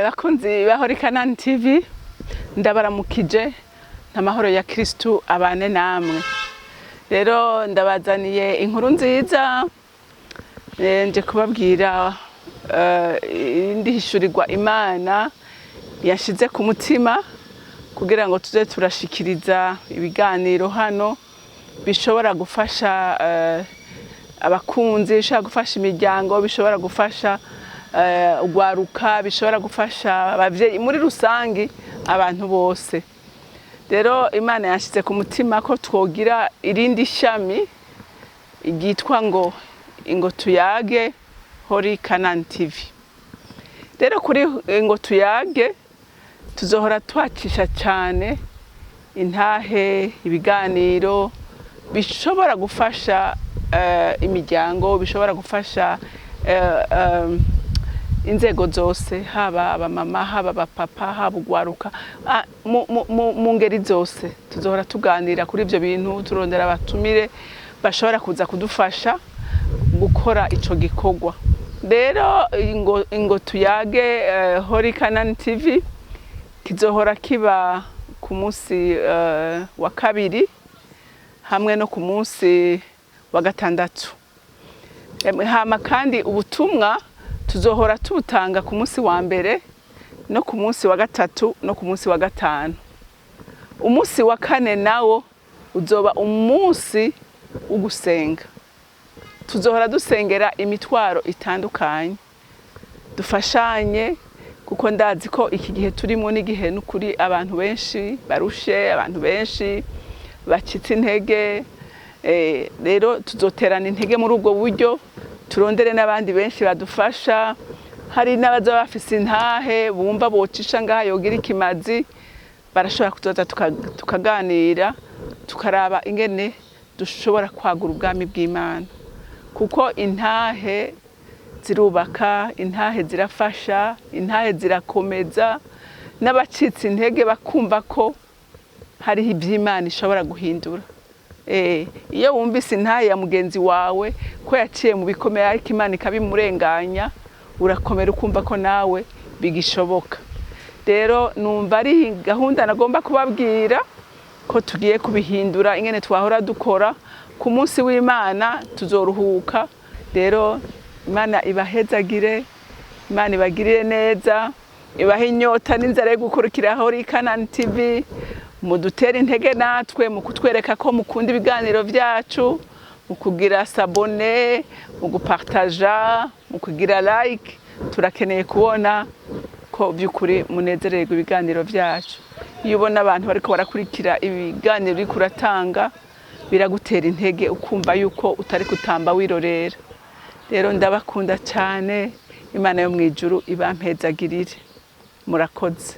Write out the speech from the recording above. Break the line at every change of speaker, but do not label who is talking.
Bakunzi ba Holy Canaan TV ndabaramukije ntamahoro ya Kristu abane namwe. Rero ndabazaniye inkuru nziza nje kubabwira indihishurirwa Imana yashize ku mutima kugira ngo tuze turashikiriza ibiganiro hano bishobora gufasha abakunzi, bishobora gufasha imiryango, bishobora gufasha ugwaruka, bishobora gufasha abavyeyi muri rusangi abantu bose. Rero Imana yashize ku mutima ko twogira irindi shami igitwa ngo tuyage Holy Canaan TV. Rero kuri ngo tuyage tuzohora twacisha cyane intahe ibiganiro bishobora gufasha imiryango, bishobora gufasha inzego zose, haba abamama, haba abapapa, haba ugwaruka, mu ngeri zose tuzohora tuganira kuri ivyo bintu, turondera abatumire bashobora kuza kudufasha gukora ico gikorwa. Rero ngo tuyage Holy Canaan TV kizohora kiba ku munsi wa kabiri hamwe no ku munsi wa gatandatu. Hama kandi ubutumwa tuzohora tubutanga ku munsi wa mbere no ku munsi wa gatatu no ku munsi wa gatanu. Umunsi wa kane nawo uzoba umunsi ugusenga. Tuzohora dusengera imitwaro itandukanye, dufashanye kuko ndazi ko iki gihe turimo n'igihe n'ukuri abantu benshi barushe, abantu benshi bacitse intege. Rero tuzoterana intege muri ubwo buryo, turondere n'abandi benshi badufasha. Hari n'abaza bafise intahe bumva bocisha ngaha yogira ikimazi, barashobora kuzoza tukaganira tukaraba ingene dushobora kwagura ubwami bw'Imana, kuko intahe zirubaka, intahe zirafasha, intahe zirakomeza, n'abacitse intege bakumva ko hariho ivy'Imana ishobora guhindura. Iyo wumvise intahe ya mugenzi wawe ko yaciye mu bikomeye ariko Imana ikabimurenganya, urakomera ukumva ko nawe bigishoboka. Rero numva ari gahunda nagomba kubabwira ko tugiye kubihindura ingene twahora dukora. Ku munsi w'Imana tuzoruhuka. Rero Imana ibahezagire, Imana ibagirire neza, ibahe inyota n'inzara yo gukurikira Holy Canaan TV. Mudutere intege natwe mu kutwereka ko mukunda ibiganiro vyacu, mu kugira s'abonner, mu gupartager, mu kugira like. Turakeneye kubona ko byukuri munezererwa ibiganiro vyacu. Iyo ubona abantu bariko barakurikira ibiganiro uri kuratanga, biragutera intege ukumva yuko utari kutamba wirorera. Rero ndabakunda cyane, Imana yo mwijuru ibampezagirire. Murakoze.